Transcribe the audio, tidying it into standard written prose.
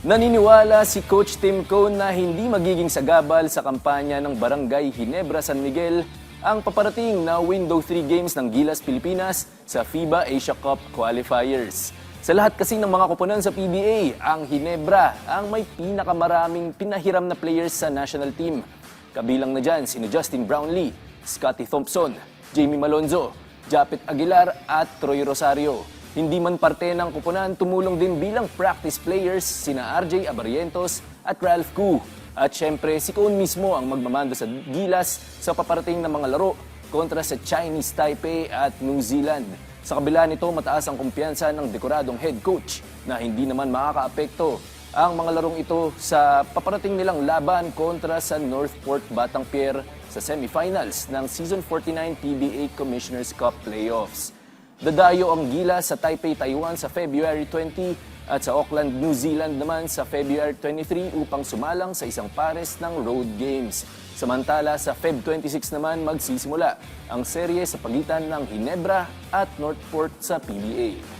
Naniniwala si Coach Tim Cone na hindi magiging sagabal sa kampanya ng Barangay Ginebra San Miguel ang paparating na Window 3 Games ng Gilas Pilipinas sa FIBA Asia Cup Qualifiers. Sa lahat kasi ng mga koponan sa PBA, ang Ginebra ang may pinakamaraming pinahiram na players sa national team. Kabilang na dyan sina Justin Brownlee, Scottie Thompson, Jamie Malonzo, Japet Aguilar at Troy Rosario. Hindi man parte ng koponan, tumulong din bilang practice players sina RJ Abarrientos at Ralph Koo. At syempre, si Cone mismo ang magmamando sa Gilas sa paparating na mga laro kontra sa Chinese Taipei at New Zealand. Sa kabila nito, mataas ang kumpiyansa ng dekoradong head coach na hindi naman makakaapekto ang mga larong ito sa paparating nilang laban kontra sa Northport Batangpier sa semifinals ng Season 49 PBA Commissioner's Cup Playoffs. Dadayo ang Gilas sa Taipei, Taiwan sa February 20 at sa Auckland, New Zealand naman sa February 23 upang sumalang sa isang pares ng road games. Samantala sa Feb 26 naman magsisimula ang serye sa pagitan ng Ginebra at Northport sa PBA.